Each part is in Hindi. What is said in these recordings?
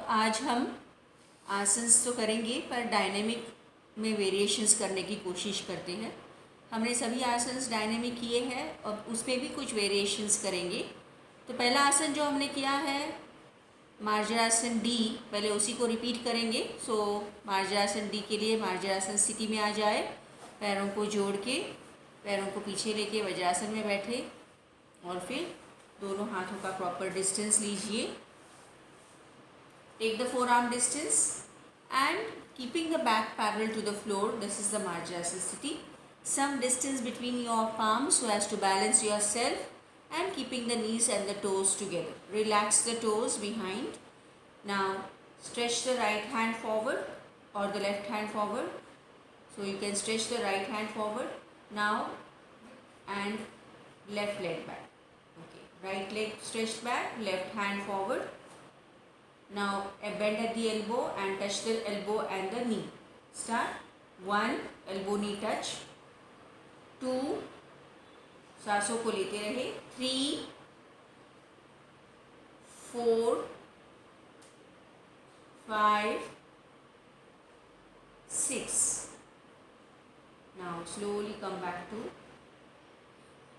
आज हम आसन्स तो करेंगे पर डायनेमिक में वेरिएशंस करने की कोशिश करते हैं। हमने सभी आसन्स डायनेमिक किए हैं और उसमें भी कुछ वेरिएशंस करेंगे। तो पहला आसन जो हमने किया है मार्जरासन डी, पहले उसी को रिपीट करेंगे। सो मार्जरासन डी के लिए मार्जरासन स्थिति में आ जाए, पैरों को जोड़ के पैरों को पीछे लेके वज्रासन में बैठे और फिर दोनों हाथों का प्रॉपर डिस्टेंस लीजिए। Take the forearm distance and keeping the back parallel to the floor. This is the Marjarasan Sthiti. Some distance between your palms so as to balance yourself and keeping the knees and the toes together. Relax the toes behind. Now stretch the right hand forward or the left hand forward. So you can stretch the right hand forward now and left leg back. Okay, right leg stretched back, left hand forward. Now bend at the elbow and touch the elbow and the knee. Start. 1, elbow knee touch. 2, सांसों को लेते रहे. 3, 4, 5, 6. Now slowly come back to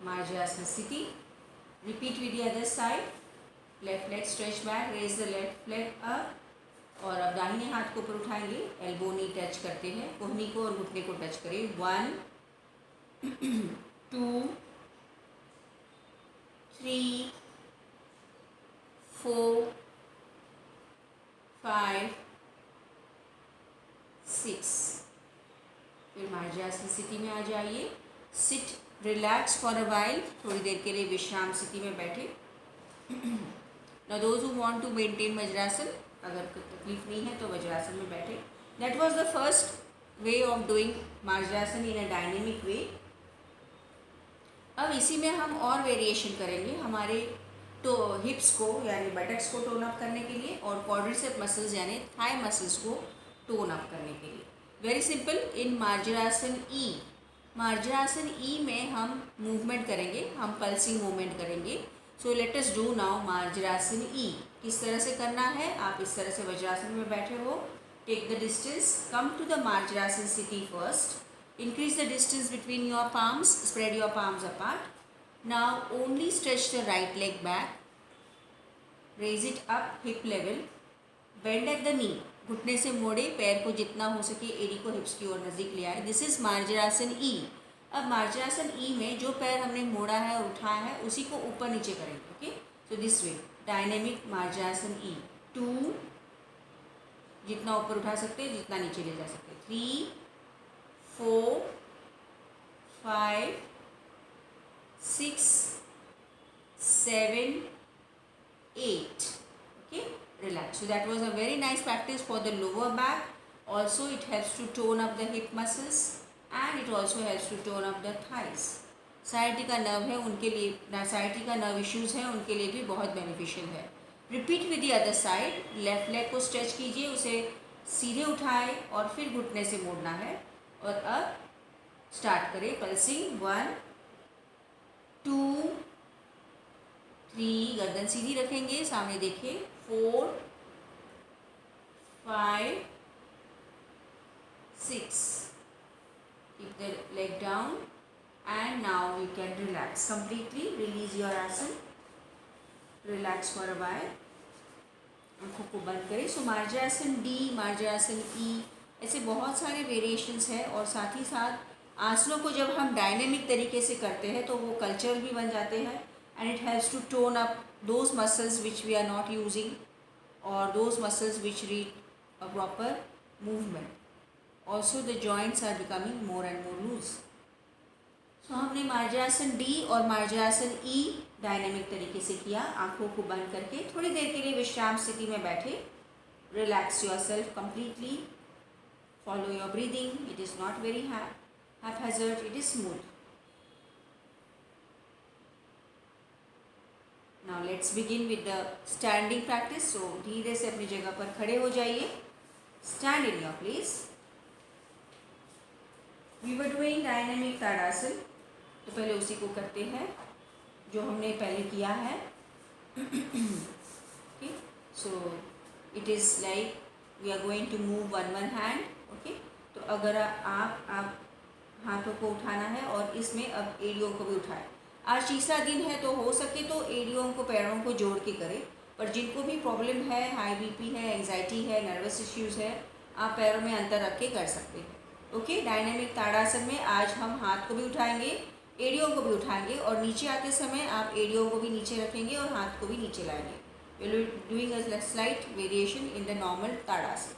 Marjarasan Sthiti. Repeat with the other side. Left leg stretch back, raise the left leg up और अब दाहिने हाथ को ऊपर उठाएंगे, एल्बो नी टच करते हैं, कोहनी को और घुटने को टच करें. 1, 2, 3, 4, 5, 6. फिर मार्जरासन स्थिति में आ जाइए. Sit, relax for a while, थोड़ी देर के लिए विश्राम स्थिति में बैठे. Now those who want to maintain vajrasana, अगर तकलीफ नहीं है तो वज्रासन में बैठे. That was the first way of doing marjarasana in a dynamic way. अब इसी में हम और वेरिएशन करेंगे हमारे तो हिप्स को यानी बटक्स को टोन अप करने के लिए और क्वाड्रिसेप मसल्स यानी थाई मसल्स को टोन अप करने के लिए. Very simple. In Marjarasana E, Marjarasana E में हम मूवमेंट करेंगे, हम पल्सिंग मूवमेंट करेंगे. So let us do now Marjarasana E. किस तरह से करना है? आप इस तरह से वज्रासन में बैठे हो. Take the distance, come to the Marjarasana स्थिति first. Increase the distance between your palms, spread your palms apart. Now only stretch the right leg back, raise it up hip level, bend at the knee, घुटने से मोड़े, पैर को जितना हो सके एड़ी को हिप्स की ओर नज़दीक ले आए. दिस इज मार्जरासन ई. अब मार्जरासन ई में जो पैर हमने मोड़ा है और उठाया है उसी को ऊपर नीचे करेंगे. Okay, so this way dynamic Marjarasana E. 2, जितना ऊपर उठा सकते हैं जितना नीचे ले जा सकते हैं. 3, 4, 5, 6, 7, 8. Okay, relax. So that was a very nice practice for the lower back. Also it helps to tone up the hip muscles and it also helps to tone up the thighs. Sciatica nerve है उनके लिए, साइटिका नर्व इश्यूज़ हैं उनके लिए भी बहुत बेनिफिशियल है. Repeat with the other side. Left leg को स्ट्रेच कीजिए, उसे सीधे उठाए और फिर घुटने से मोड़ना है. और अब स्टार्ट करें पल्सिंग. 1, 2, 3, गर्दन सीधी रखेंगे, सामने देखिए. 4, 5, 6. Keep the leg down and now you can relax completely. Release your asan. Relax for a while. आँखों को बंद करें. सो मार्जरासन डी, मार्जरासन ई, ऐसे बहुत सारे वेरिएशंस हैं. और साथ ही साथ आसनों को जब हम डायनेमिक तरीके से करते हैं तो वो कल्चरल भी बन जाते हैं. And it helps to tone up those muscles which we are not using or those muscles which need a proper movement. Also the joints are becoming more and more loose. So हमने मार्जरासन डी और मार्जरासन ई डायनेमिक तरीके से किया. आँखों को बंद करके थोड़ी देर के लिए विश्राम स्थिति में बैठे. Relax yourself completely. Follow your breathing. It is not very haphazard. It is smooth. Now let's begin with the standing practice. So धीरे से अपनी जगह पर खड़े हो जाइए. Stand in your place. We were doing dynamic Tadasana, तो पहले उसी को करते हैं जो हमने पहले किया है. Okay, so it is like we are going to move one hand. Okay, तो अगर आप हाथों को उठाना है और इसमें अब एड़ियों को भी उठाए. आज तीसरा दिन है तो हो सके तो एड़ियों को पैरों को जोड़ के करें, पर जिनको भी प्रॉब्लम है, हाई बीपी है, एंजाइटी है, नर्वस इश्यूज़ है, आप पैरों में अंतर रख के कर सकते हैं. ओके, डायनेमिक ताड़ासन में आज हम हाथ को भी उठाएंगे, एड़ियों को भी उठाएंगे और नीचे आते समय आप एड़ियों को भी नीचे रखेंगे और हाथ को भी नीचे लाएंगे. We will doing a slight variation in the normal Tadasana.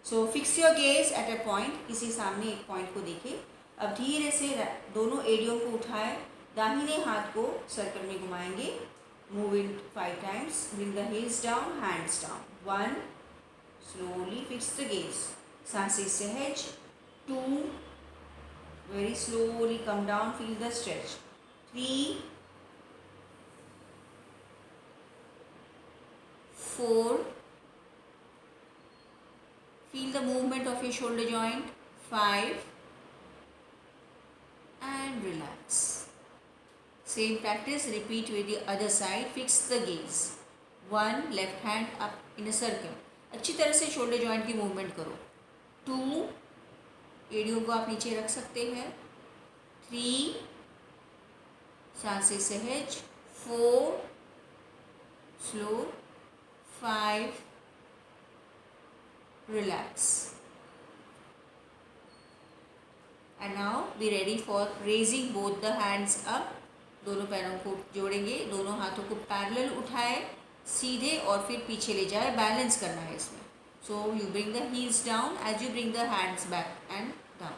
So fix your gaze at a point. किसी सामने एक पॉइंट को देखें. अब धीरे से दोनों एड़ियों को उठाए, दाहिने हाथ को सर्कल में घुमाएंगे. Move in 5 times. Bring the heels down, hands down. 1. Slowly fix the gaze. सांसें सहज. 2. Very slowly come down. Feel the stretch. 3. 4. Feel the movement of your shoulder joint. 5. And relax. Same practice, repeat with the other side. Fix the gaze. 1. Left hand up in a circle. अच्छी तरह से शोल्डर जॉइंट की मूवमेंट करो. 2. एड़ियों को आप नीचे रख सकते हैं. 3. सांसें सहज. 4. Slow. 5. Relax. And now be ready for raising both the hands up. दोनों पैरों को जोड़ेंगे, दोनों हाथों को पैरेलल उठाए सीधे और फिर पीछे ले जाए. बैलेंस करना है इसमें. So you bring the heels down as you bring the hands back and down.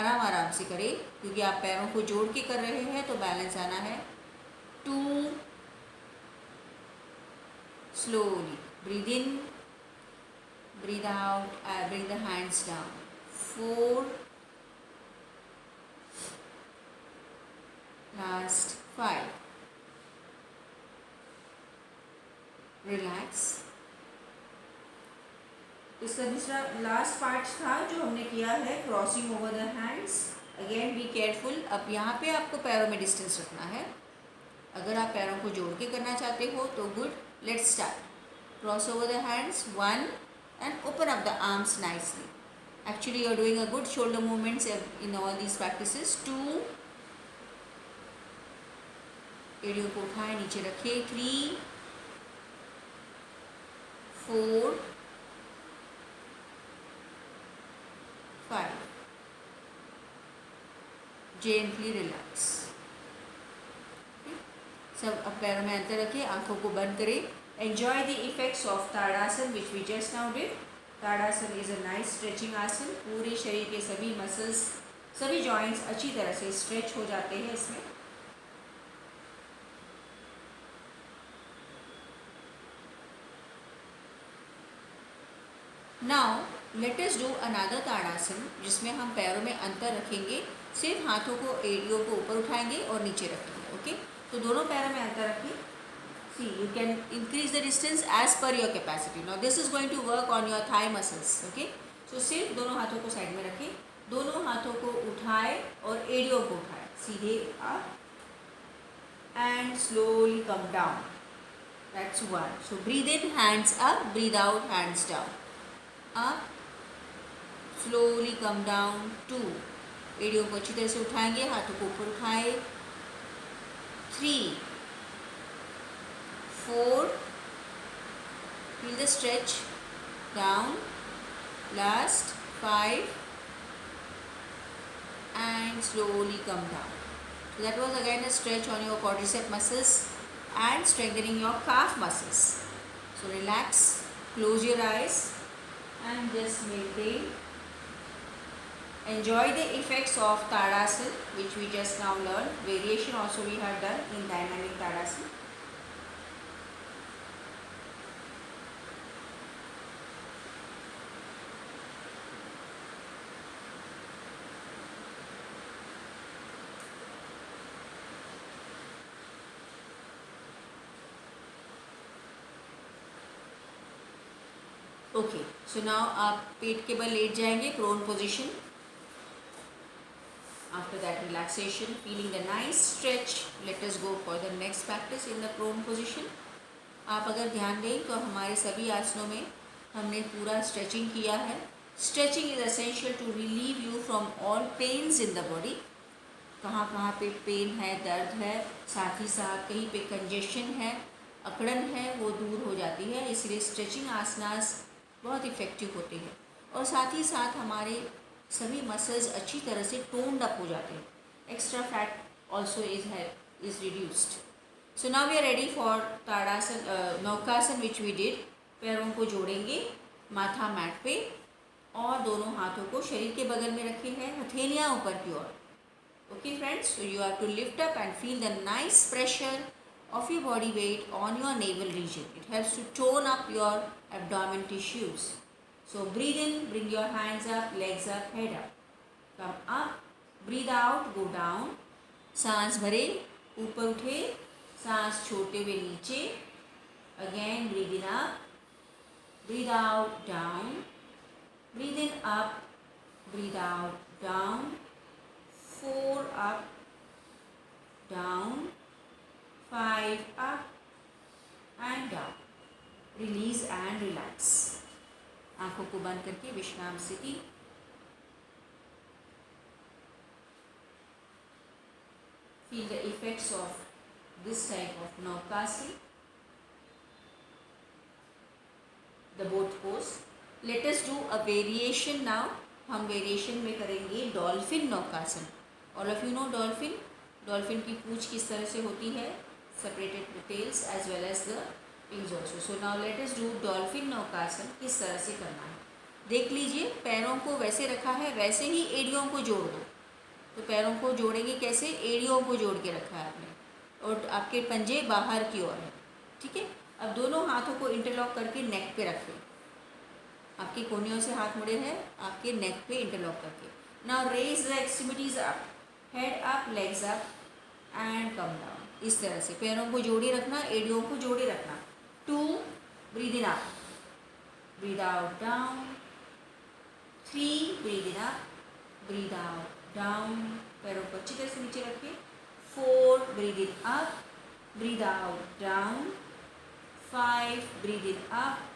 आराम आराम से करें क्योंकि आप पैरों को जोड़ के कर रहे हैं तो बैलेंस आना है. 2. Slowly breathe in, breathe out, bring the hands down. 4. Last 5. Relax. इसका दूसरा लास्ट पार्ट था जो हमने किया है crossing over the hands. Again be careful. अब यहाँ पे आपको पैरों में डिस्टेंस रखना है. अगर आप पैरों को जोड़ के करना चाहते हो तो good. Let's start. Cross over the hands. 1 and open up the arms nicely. Actually you are doing a good shoulder movements in all these practices. 2. एड़ियों को उठाएं, नीचे रखें. 3. 4. 5. Gently relax. सब अब पैरों में अंतर रखें, आंखों को बंद करें. Enjoy the effects of Tadasana which we just now did. Tadasana is a nice stretching asana. पूरे शरीर के सभी मसल्स, सभी जॉइंट्स अच्छी तरह से स्ट्रेच हो जाते हैं इसमें. Now let us do another Tadasana जिसमें हम पैरों में अंतर रखेंगे. सिर्फ हाथों को, एड़ियों को ऊपर उठाएंगे और नीचे रखेंगे. ओके, तो दोनों पैरों में अंतर रखें. See you can increase the distance as per your capacity. Now this is going to work on your thigh muscles. Okay, so सिर्फ दोनों हाथों को साइड में रखें. दोनों हाथों को उठाए और एड़ियों को उठाए सीधे up and slowly come down. That's 1. So breathe in, hands up. Breathe out, hands down. Up, slowly come down. 2. एड़ियों को अच्छी तरह से उठाएंगे, हाथों को ऊपर उठाए. 3. 4. feel the stretch down. Last 5. and slowly come down. So that was again a stretch on your quadricep muscles and strengthening your calf muscles. So relax, close your eyes and just maintain. Enjoy the effects of Tadasana which we just now learned. Variation also we have done in dynamic Tadasana. Okay, so now आप पेट के बल लेट जाएंगे, prone position. After that relaxation, feeling the nice stretch, let us go for the next practice in the prone position. आप अगर ध्यान दें तो हमारे सभी आसनों में हमने पूरा स्ट्रेचिंग किया है. Stretching is essential to relieve you from all pains in the body. कहाँ कहाँ पे पेन है, दर्द है, साथ ही साथ कहीं पे कंजेशन है, अकड़न है, वो दूर हो जाती है. इसलिए स्ट्रेचिंग आसनास बहुत इफ़ेक्टिव होते हैं. और साथ ही साथ हमारे सभी मसल्स अच्छी तरह से टोन्ड अप हो जाते हैं. Extra fat also is reduced. So now we are ready for Tadasana, Naukasana which we did. पैरों को जोड़ेंगे माथा मैट पे और दोनों हाथों को शरीर के बगल में रखे हैं, हथेलियाँ ऊपर की ओर. Okay friends, so you have to lift up and feel the nice pressure of your body weight on your navel region. It helps to tone up your abdomen tissues. So breathe in, bring your hands up, legs up, head up. Come up, breathe out, go down. सांस भरे, ऊपर उठे, सांस छोड़ते हुए नीचे. Again breathe in up, breathe out, down. Breathe in up, breathe out, down. 4 up, down, 5 up and down. Release and relax. आंखों को बंद करके विश्राम स्थिति. Feel the effects of this type of Naukasana, the both pose. Let us do a variation now. हम वेरिएशन में करेंगे dolphin Naukasana. All of you know dolphin. Dolphin की पूंछ किस तरह से होती है, separated with tails as well as the wings also. So now let us do dolphin Naukasana. किस तरह से करना है देख लीजिए. पैरों को वैसे रखा है, वैसे ही एड़ियों को जोड़ दो. तो पैरों को जोड़ेंगे कैसे, एड़ियों को जोड़ के रखा है आपने और आपके पंजे बाहर की ओर है. ठीक है. अब दोनों हाथों को इंटरलॉक करके नेक पे रखें. आपके कोहनियों से हाथ मुड़े हैं, आपके नेक पे इंटरलॉक करके. Now raise the extremities up, head up, legs up and come down. इस तरह से पैरों को जोड़े रखना, एड़ियों को जोड़े रखना. 2, breathe in up, breathe out, down. 3, breathe in up, breathe out, down. पैरों को अच्छी तरह से नीचे रखें. 4, breathe in up, breathe out, down. 5, breathe in up,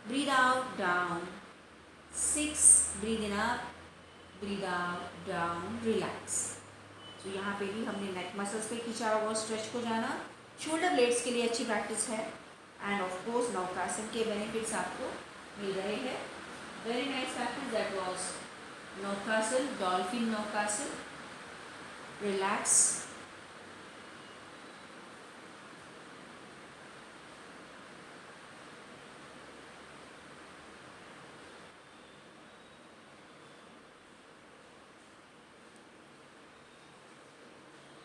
breathe out, down. 6, breathe in up, breathe out, down, relax. तो यहाँ पे भी हमने नेक मसल्स पे खींचा और स्ट्रेच को जाना. शोल्डर ब्लेड्स के लिए अच्छी प्रैक्टिस है. एंड ऑफ कोर्स नौकासन के बेनिफिट्स आपको मिल रहे हैं. Very nice practice that was Naukasana, dolphin Naukasana. Relax.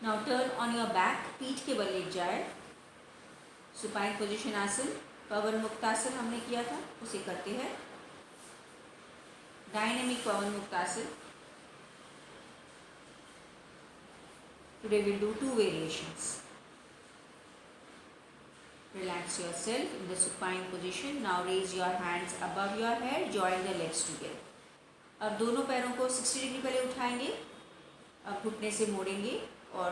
Now turn on your back. पीठ के बल लेट जाए. सुपाइन पोजिशन आसन, पवन मुक्तासन हमने किया था, उसे करते हैं. Dynamic Pawan Muktasana. Today will do 2 variations. Relax yourself in the supine position. Now raise your hands above your head, join the legs together. अब दोनों पैरों को 60 डिग्री पहले उठाएंगे. अब घुटने से मोड़ेंगे और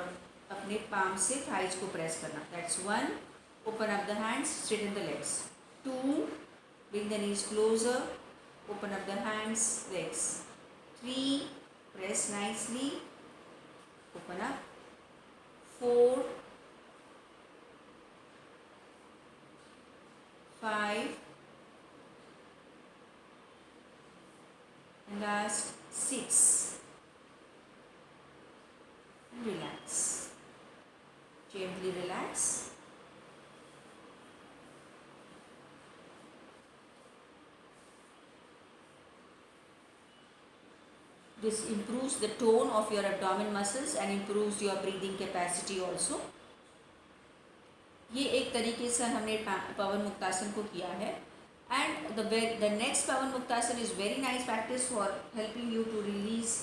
अपने पाम से थाइज को प्रेस करना. That's 1. Open up the hands, straighten the legs. 2, bring the knees closer, open up the hands, legs. 3, press nicely, open up. 4, 5 and last 6. Relax. Gently relax. This improves the tone of your abdomen muscles and improves your breathing capacity also. ये एक तरीके से हमने पवन मुक्तासन को किया है. And the next Pawan muktasana is very nice practice for helping you to release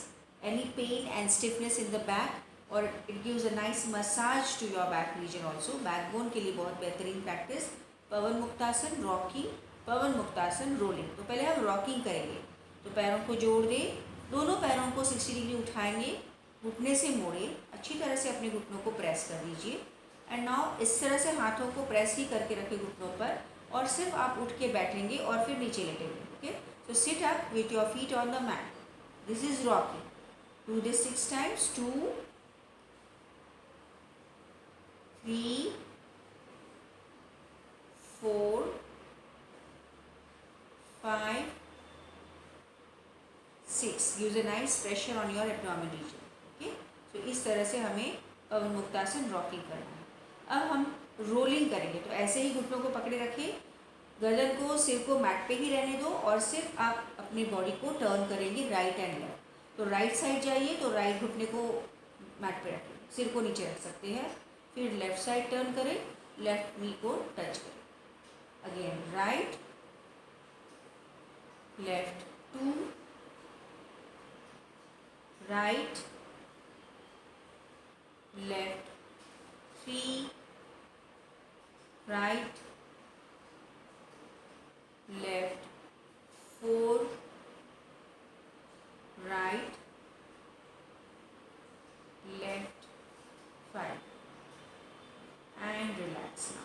any pain and stiffness in the back. और it gives a nice massage to your back region also. Backbone के लिए बहुत बेहतरीन प्रैक्टिस. पवन मुक्तासन रॉकिंग, पवन मुक्तासन रोलिंग. तो पहले हम रॉकिंग करेंगे. तो पैरों को जोड़ दें, दोनों पैरों को 60 डिग्री उठाएंगे, घुटने से मोड़े, अच्छी तरह से अपने घुटनों को प्रेस कर दीजिए. एंड नाउ इस तरह से हाथों को प्रेस ही करके रखें घुटनों पर और सिर्फ आप उठ के बैठेंगे और फिर नीचे लेटेंगे. Okay, so sit up with your feet on the mat. This is rocking. Do this 6 times. 2, 3, 4, 5, 6. gives a nice pressure on your abdominal region. Okay, तो इस तरह से हमें पवन मुक्तासन रॉकिंग करना है. अब हम रोलिंग करेंगे. तो ऐसे ही घुटनों को पकड़े रखिए, गर्दन को, सिर को मैट पे ही रहने दो और सिर्फ आप अपनी बॉडी को टर्न करेंगे राइट एंड लेफ्ट. तो राइट साइड जाइए तो राइट घुटने को मैट पे रखिए, सिर को नीचे रख सकते हैं. फिर लेफ्ट साइड टर्न करें, लेफ्ट नी को टच करें. Again right, left 2, right, left 3, right, left 4, right, left 5 and relax. Now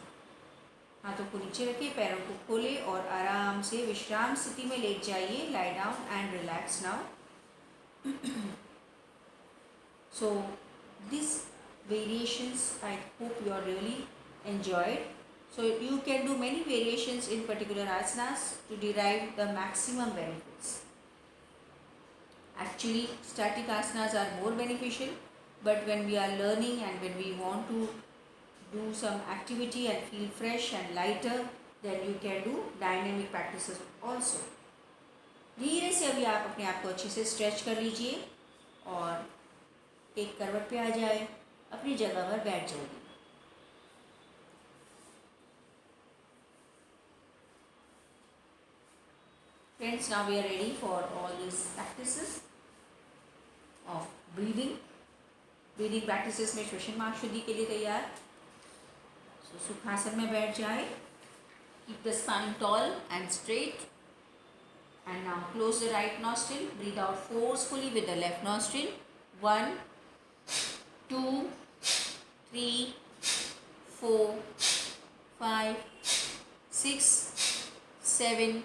हाथों को नीचे रखिए, पैरों को खोले और आराम से विश्राम स्थिति में लेट जाइए. Lie down and relax now. So these variations I hope you are really enjoyed. So you can do many variations in particular asanas to derive the maximum benefits. Actually static asanas are more beneficial, but when we are learning and when we want to do some activity and feel fresh and lighter, then you can do dynamic practices also. धीरे से अभी आप अपने आप को अच्छे से स्ट्रेच कर लीजिए और एक करवट पे आ जाए, अपनी जगह पर बैठ जाइए. Friends, now we are ready for all this practices of breathing. Breathing practices में श्वसन मार्ग शुद्धि के लिए तैयार. सुखासन में बैठ जाए. Keep the spine tall and straight. And now close the right nostril. Breathe out forcefully with the left nostril. 1, 2, 3, 4, 5, 6, 7,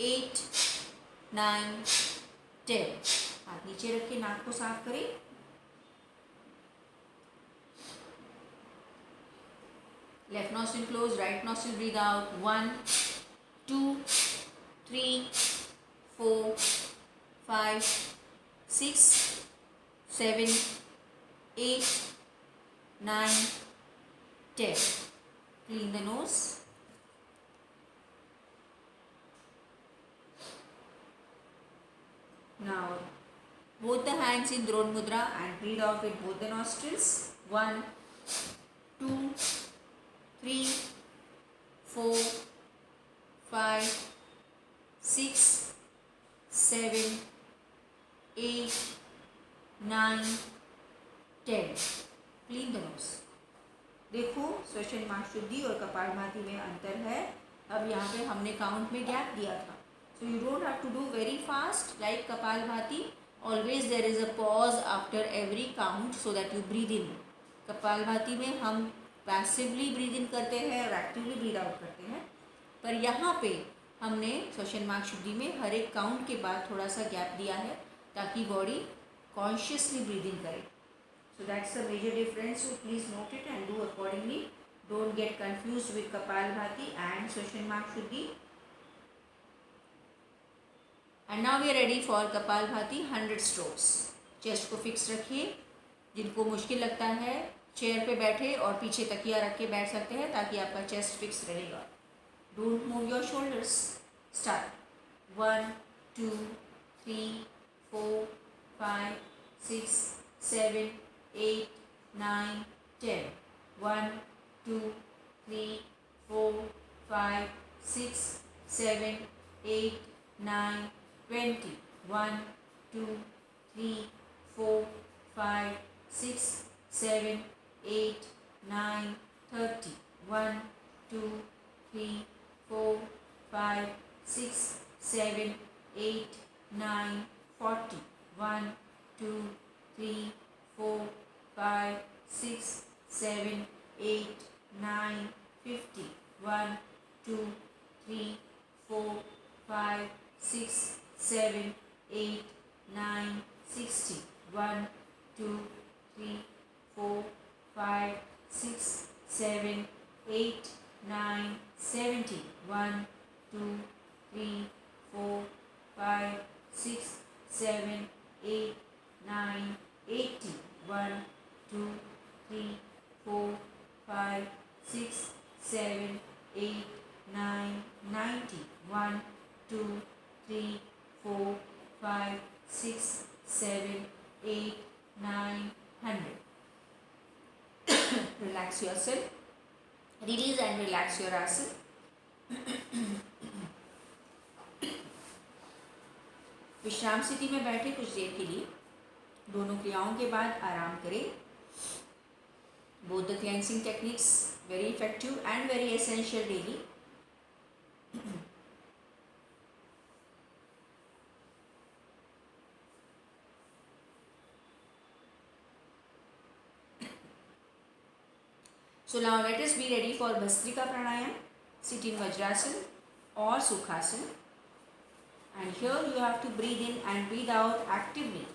8, 9, 10. हाथ नीचे रख के नाक को साफ करें. Left nostril close, right nostril breathe out. 1, 2, 3, 4, 5, 6, 7, 8, 9, 10. Clean the nose. Now both the hands in Drona Mudra and breathe out with both the nostrils. 1, 2, 3, 4, 5, 6, 7, 8, 9, 10. Clean the nose. देखो श्वसन मार्ग शुद्धि और कपालभाति में अंतर है. अब यहाँ पे हमने काउंट में गैप दिया था. So you don't have to do very fast like Kapalbhati. Always there is a pause after every count so that you breathe in. Kapalbhati में हम पैसिवली ब्रीद इन करते हैं और एक्टिवली ब्रीद आउट करते हैं, पर यहाँ पे हमने श्वसन मार्ग शुद्धि में हर एक काउंट के बाद थोड़ा सा गैप दिया है ताकि बॉडी कॉन्शियसली ब्रीद इन करे. So that's the major difference. So please note it and do accordingly. Don't get confused with Kapalbhati and Shwasan Marg Shuddhi. And now we are ready for Kapalbhati 100 strokes. Chest को फिक्स रखिए. जिनको मुश्किल लगता है चेयर पे बैठे और पीछे तकिया रख के बैठ सकते हैं ताकि आपका चेस्ट फिक्स रहेगा. Don't move your shoulders. Start. 1, 2, 3, 4, 5, 6, 7, 8, 9, 10. 1, 2, 3, 4, 5, 6, 7, 8, 9, 20. 1, 2, 3, 4, 5, 6, 7, 8, 9, 30. 1, 2, 3, 4, 5, 6, 7, 8, 9, 40. 1, 2, 3, 4, 5, 6, 7, 8, 9, 50. 1, 2, 3, 4, 5, 6, 7, 8, 9, 60. 1, 2, 3, 4, 5, 6, 7, 8, 9, 70. 1, 2, 3, 4, 5, 6, 7, 8, 9, 80. 1, 2, 3, 4, 5, 6, 7, 8, 9, 90. 1, 2, 3, 4, 5, 6, 7, 8, 9, 100. Relax yourself. Release and relax your asana. विश्राम स्थिति में बैठे कुछ देर के लिए। दोनों क्रियाओं के बाद आराम करें। Both the cleansing techniques very effective and very essential daily. So now let us be ready for Bhastrika Pranayam, sit in Vajrasana or Sukhasana. And here you have to breathe in and breathe out actively.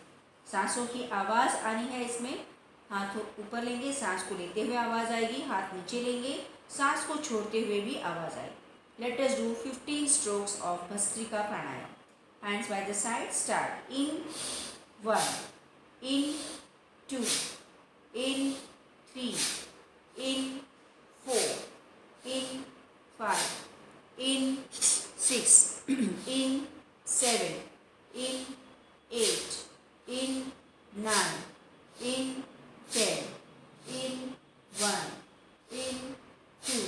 सांसों की आवाज़ आनी है इसमें। हाथ ऊपर लेंगे, सांस को लेते हुए आवाज़ आएगी। हाथ नीचे लेंगे, सांस को छोड़ते हुए भी आवाज़ आएगी। Let us do 15 strokes of Bhastrika Pranayam. Hands by the side. Start. In 1, in 2, in 3, in 4, in 5, in 6, in 7, in 8, in 9, in 10, in 1, in 2,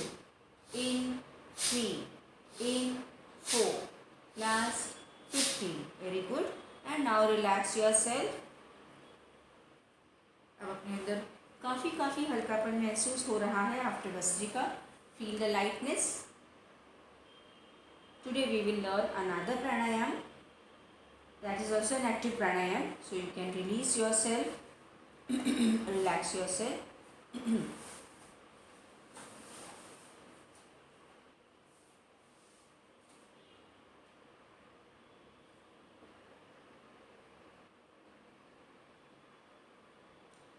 in 3, in 4, last 15. Very good. And now relax yourself. अब अपने अंदर काफ़ी हल्कापन महसूस हो रहा है after bhastrika. Feel the lightness. Today we will learn another pranayam that is also an active pranayam, so you can release yourself, relax yourself.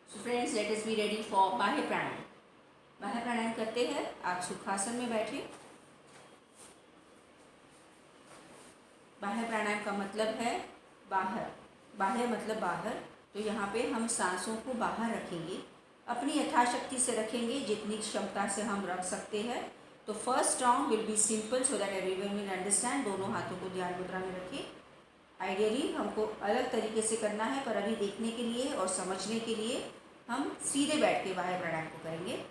So friends, let us be ready for बाह्य प्राणायाम. बाह्य प्राणायाम करते हैं. आप सुखासन में बैठे. बाह्य प्राणायाम का मतलब है बाहर. बाह्य मतलब बाहर. तो यहाँ पे हम सांसों को बाहर रखेंगे, अपनी यथाशक्ति से रखेंगे, जितनी क्षमता से हम रख सकते हैं. तो first round will be simple so that everyone will understand. दोनों हाथों को ध्यान मुद्रा में रखें. आइडियली हमको अलग तरीके से करना है, पर अभी देखने के लिए और समझने के लिए हम सीधे बैठ के बाह्य प्राणायाम को करेंगे.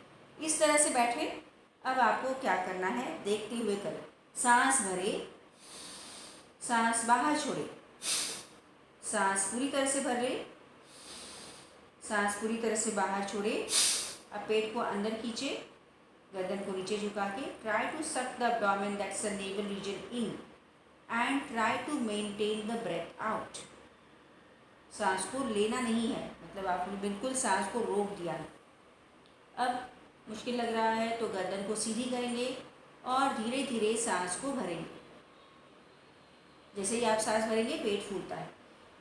इस तरह से बैठे. अब आपको क्या करना है देखते हुए करें. सांस भरे, सांस बाहर छोड़े, सांस पूरी तरह से भर ले, सांस पूरी तरह से बाहर छोड़े. अब पेट को अंदर खींचे, गर्दन को नीचे झुका के. Try to suck the abdomen, that's the navel region, in and try to maintain the breath out. सांस को लेना नहीं है, मतलब आपने बिल्कुल सांस को रोक दिया है. अब मुश्किल लग रहा है तो गर्दन को सीधी करेंगे और धीरे धीरे सांस को भरेंगे. जैसे ही आप सांस भरेंगे पेट फूलता है.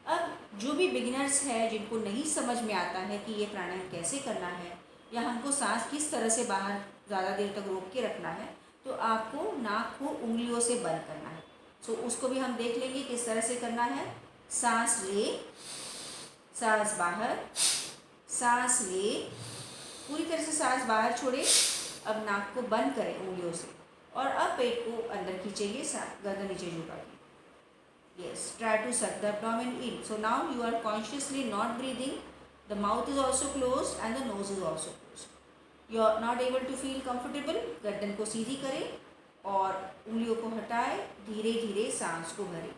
अब जो भी बिगिनर्स है, जिनको नहीं समझ में आता है कि ये प्राणायाम कैसे करना है या हमको सांस किस तरह से बाहर ज़्यादा देर तक रोक के रखना है, तो आपको नाक को उंगलियों से बंद करना है. सो उसको भी हम देख लेंगे किस तरह से करना है. सांस ले, सांस बाहर, सांस ले, पूरी तरह से सांस बाहर छोड़े. अब नाक को बंद करें उंगलियों से और अब पेट को अंदर खींचेंगे, गर्दन नीचे झुका के. Yes, try to suck the abdomen in. So now you are consciously not breathing. The mouth is also closed and the nose is also closed. You are not able to feel comfortable. गर्दन को सीधी करें और उंगलियों को हटाएं. धीरे धीरे सांस को भरें.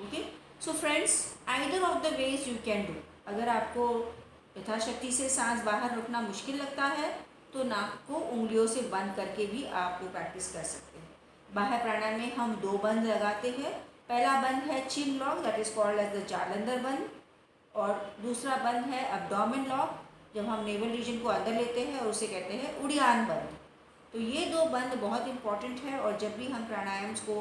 Okay? So friends, either of the ways you can do. अगर आपको यथाशक्ति से सांस बाहर रखना मुश्किल लगता है तो नाक को उंगलियों से बंद करके भी आप वो प्रैक्टिस कर सकते हैं. बाह्य प्राणायाम में हम 2 बंद लगाते हैं. पहला बंद है chin lock, that is called as the Jalandhar bandh, और दूसरा बंद है एब्डोमेन लॉक, जब हम नेवल रीजन को अंदर लेते हैं और उसे कहते हैं उड़ियान बंद। तो ये दो बंद बहुत इंपॉर्टेंट है, और जब भी हम प्राणायाम्स को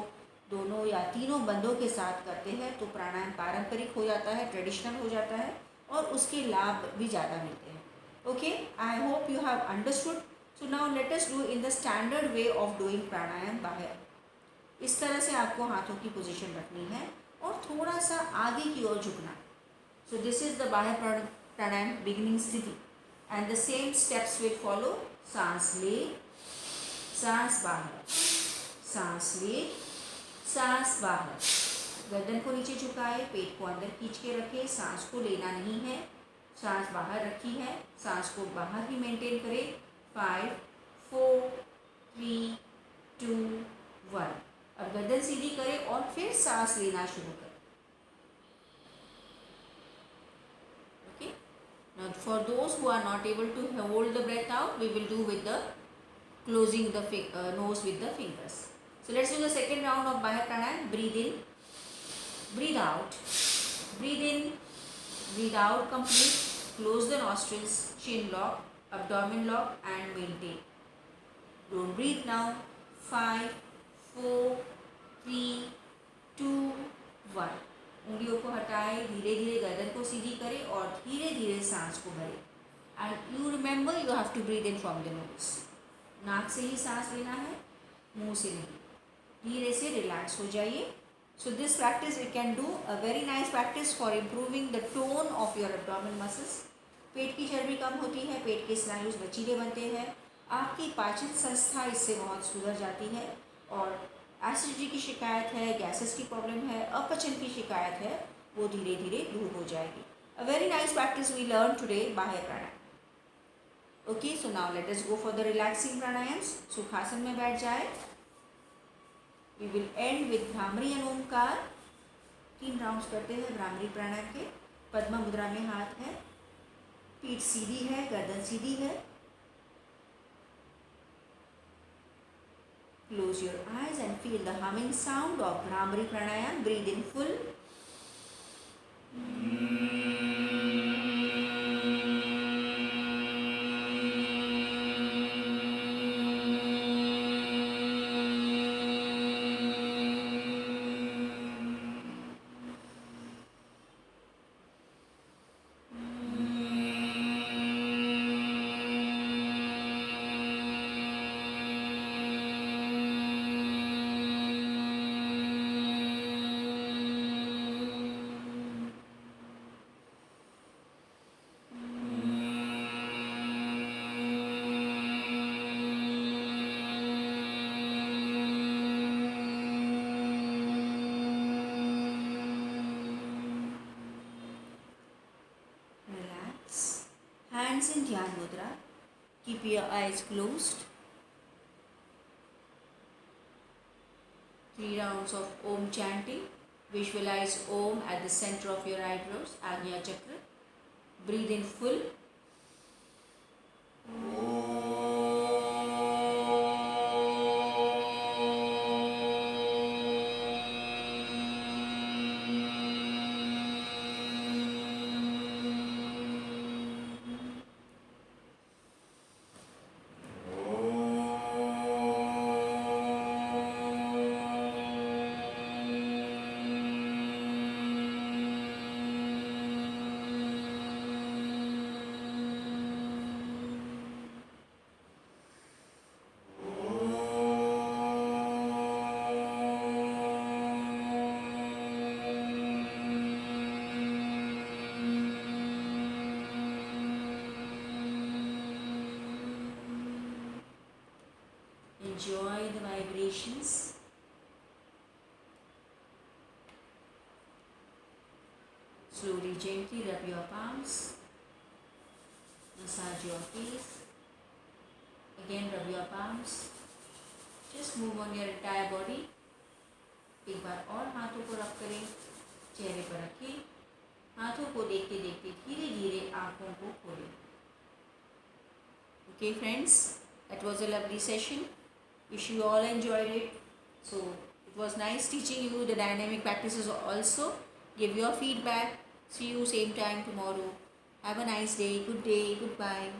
दोनों या तीनों बंदों के साथ करते हैं तो प्राणायाम पारंपरिक हो जाता है, ट्रेडिशनल हो जाता है, और उसके लाभ भी ज़्यादा मिलते हैं। Okay, I hope you have understood. So now let us do in the standard way of doing pranayama बाहर। इस तरह से आपको हाथों की पोजीशन रखनी है और थोड़ा सा आगे की ओर झुकना। सो दिस इज द बाह्य प्राणायाम बिगिनिंग स्थिति, and the same steps will follow. सांस ले, सांस बाहर, सांस ले, सांस बाहर। गर्दन को नीचे झुकाए, पेट को अंदर खींच के रखे, सांस को लेना नहीं है, सांस बाहर रखी है, सांस को बाहर ही मेंटेन करें। 5 4 3 2 1। अब गर्दन सीधी करें और फिर सांस लेना शुरू करें। Okay, now for those who are not able to hold the breath out, we will do with the closing the nose with the fingers. So let's do the second round of Baह्य Pranayam. Breathe in, breathe out, breathe in, breathe out complete. Close the nostrils, chin lock, abdomen lock, and maintain. Don't breathe now. 5 4 3 2 1। उंगलियों को हटाए, धीरे धीरे गर्दन को सीधी करें और धीरे धीरे सांस को भरें। And you remember you have to breathe in from the nose. नाक से ही सांस लेना है, मुंह से नहीं। धीरे से रिलैक्स हो जाइए। So this practice you can do a very nice practice for improving the tone of your abdomen muscles. पेट की चर्बी कम होती है, पेट के स्नायुस लचीले बनते हैं, आपकी पाचन संस्था इससे बहुत सुधर जाती है, और एसिडिटी की शिकायत है, गैसेस की प्रॉब्लम है, अपचन की शिकायत है, वो धीरे धीरे दूर हो जाएगी। A very nice practice we learn today, Bahya pranayama. Okay, so now let us go for the relaxing pranayamas. Sukhasana में बैठ जाए। We will end with Bhramari and Omkar. 3 rounds करते हैं भ्रामरी प्राणायाम के। पद्म मुद्रा में हाथ है, पीठ सीधी है, गर्दन सीधी है। Close your eyes and feel the humming sound of Bhramari Pranayama. Breathe in full, hands in Dhyan Mudra. Keep your eyes closed. 3 rounds of Om chanting. Visualize Om at the center of your eyebrows, Agnya Chakra. Breathe in full. Enjoy the vibrations. Slowly, gently rub your palms. Massage your face. Again, rub your palms. Just move on your entire body. एक बार और हाथों को रब करें, चेहरे पर रखें। हाथों को देखते देखते धीरे धीरे आँखों को खोलें। Okay, friends, that was a lovely session. Wish you all enjoyed it. So it was nice teaching you the dynamic practices also. Give your feedback. See you same time tomorrow. Have a nice day, good bye.